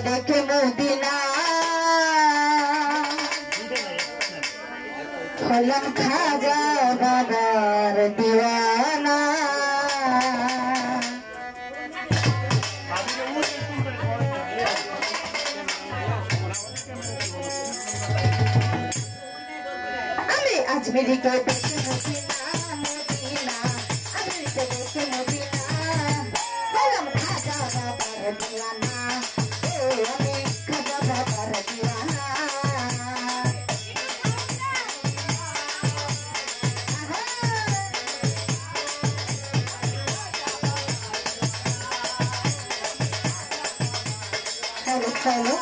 দেখে মদিনা হলাম খাজা বাবার দিওয়ানা। আমি আজমেরিকে দেখে মদিনা মদিনা আজমেরিকে দেখে মদিনা হলাম খাজা বাবার দিওয়ানা। আমি খাজা বাবার দিওয়ানা। Hello.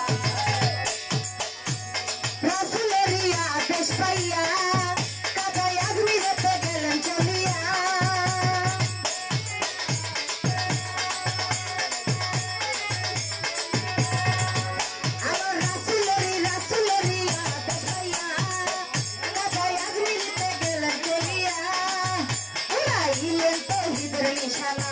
Rasuleria despaya, kada yadmire te gelen choliya. Alo Rasuleria despaya, kada yadmire te gelen choliya. Ulailen tauhidr nishana.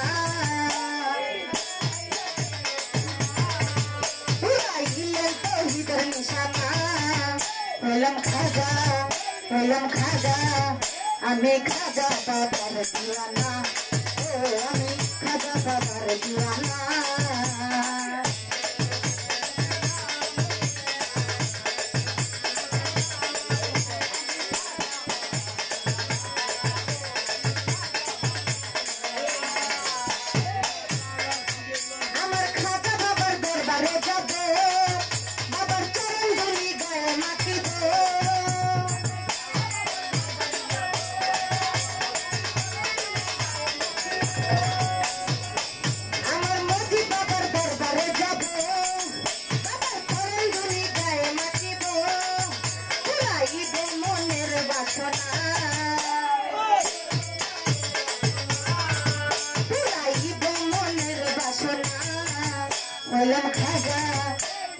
হলাম খাজা আমি খাজা বাবার দিওয়ানা। আমি খাজা বাবার দিওয়ানা। আমার খাজা বাবার দরবারে যাবে, বাবার চরণ ধুলি গায়ে মাখিব।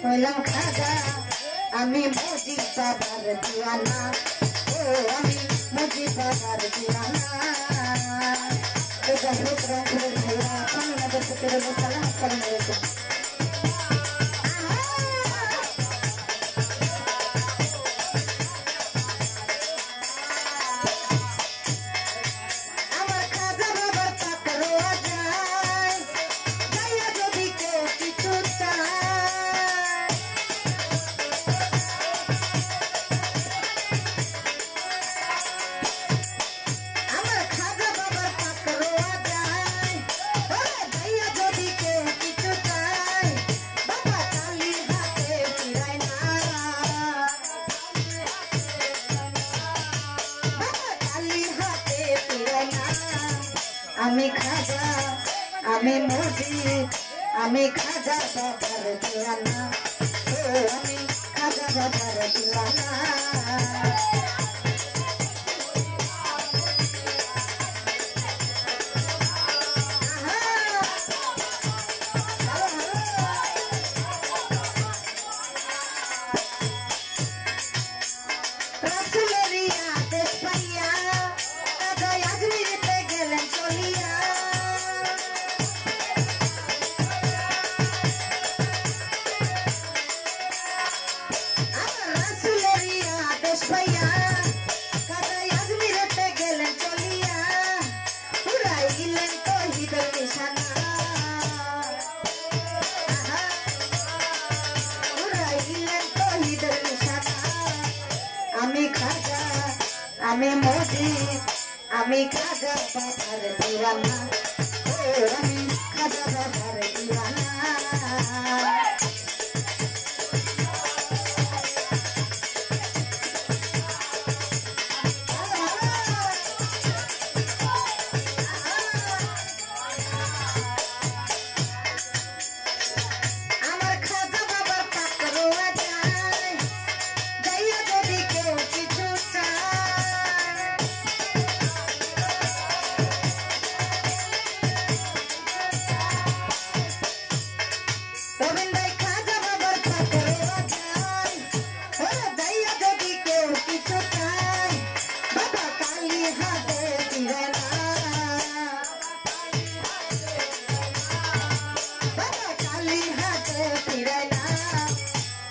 হলাম খাজা আমি মুজিব বাবার দিওয়ানা। আমি মুজিব বাবার দিওয়ানা। এটা প্রোগ্রাম করে ভাইয়া সামনে বসে সালাম আসসালামু আমি খাজা আমি মুজিব আমি খাজা বাবার দিওয়ানা। আমি খাজা বাবার দিওয়ানা। আমি খাজা আমি মুজিব আমি খাজা বাবার দিওয়ানা। আমি খাজা বাবার দিওয়ানা।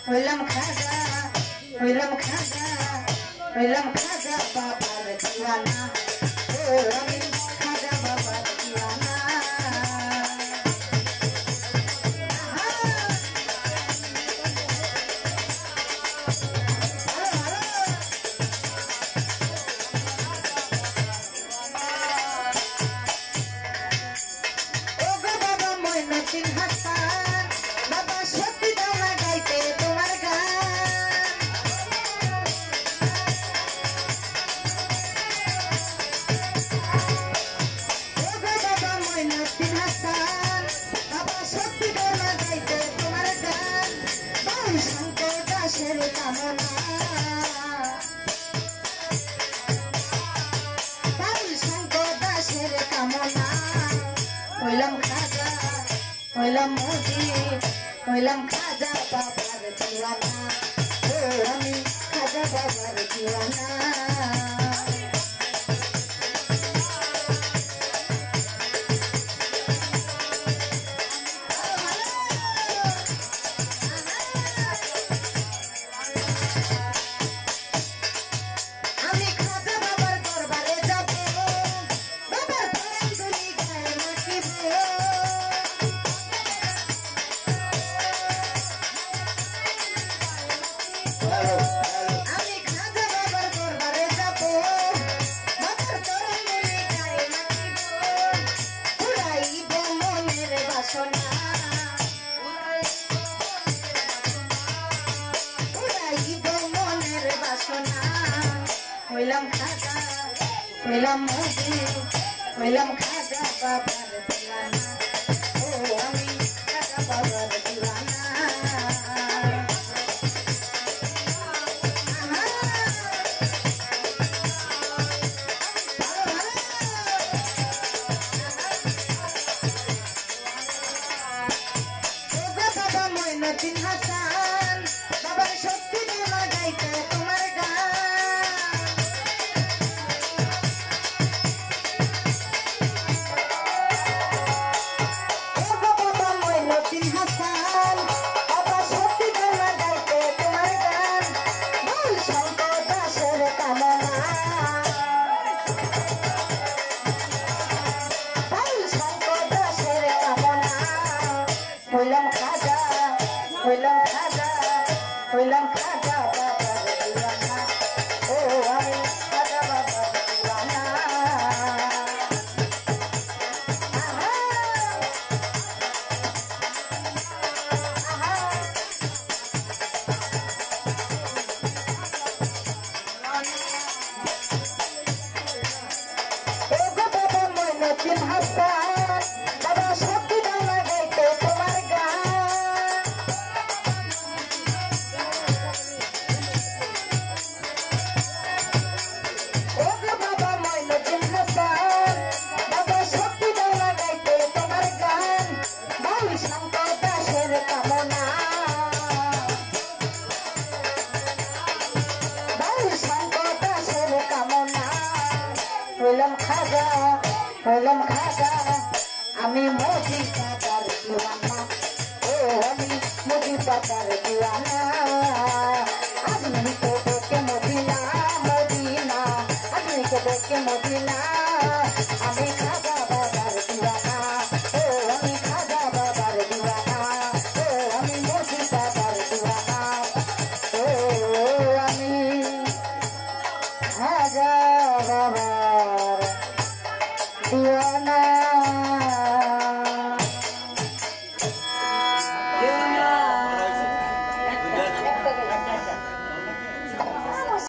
হইলাম খাজা বাবার দিওয়ানা ও আমি খাজা বাবার দিওয়ানা বাবা সত্যি দাও না গাইতে তোমার গান বাবা ময়নাসিন হাসান বাবা সত্যি দাও না গাইতে তোমার গান বাউল শঙ্কর দাসের কামনা বাউল শঙ্কর দাসের কামনা হইলাম খাজা হইলাম মোদি হইলাম খাজা বাবার দিওয়ানা ও আমি খাজা বাবার দিওয়ানা আমি খাজা বাবার দরবারে যাব বাবার ধরাধুরি গায়ে মাখিব আমি খাজা বাবার দরবারে যাব বাবার ধরাধুরি গায়ে মাখিব পুরাইব মনের বাসনা পুরাইব মনের বাসনা হইলাম খাজা হইলাম মোদি হইলাম খাজা বাবার দিওয়ানা ও আমি খাজা বাবার দিওয়ানা বাবা ময়নাসিন হাসান বাবার সত্যি দাও না গাইতে তোমার গান বাবা ময়নাসিন হাসান বাবা সত্যি দাও না গাইতে তোমার গান বাউল শঙ্কর দাসের কামনা বাউল শঙ্কর দাসের কামনা হইলাম খাজা হইলাম খাজা হইলাম খাজা বাবার দিওয়ানা ও আমি খাজা বাবার দিওয়ানা বাবা ময়নাসিন হাসান বাবা সত্যি দাও না গাইতে তোমার গান বাবা ময়নাসিন হাসান বাবা সত্যি দাও না গাইতে তোমার গান বাউল শঙ্কর দাসের কামনা বাউল শঙ্কর দাসের কামনা হইলাম খাজা আমি মোদি বাবার দিওয়ানা ও আমি মোদি বাবার দিওয়ানা আদমি তো দেখে মদিনা মদিনা আদমি তো দেখে মদিনা আমি খাজা বাবার দিওয়ানা ও আমি খাজা বাবার দিওয়ানা ও আমি মোদি বাবার দিওয়ানা ও আমি খাজা বাবার দিওয়ানা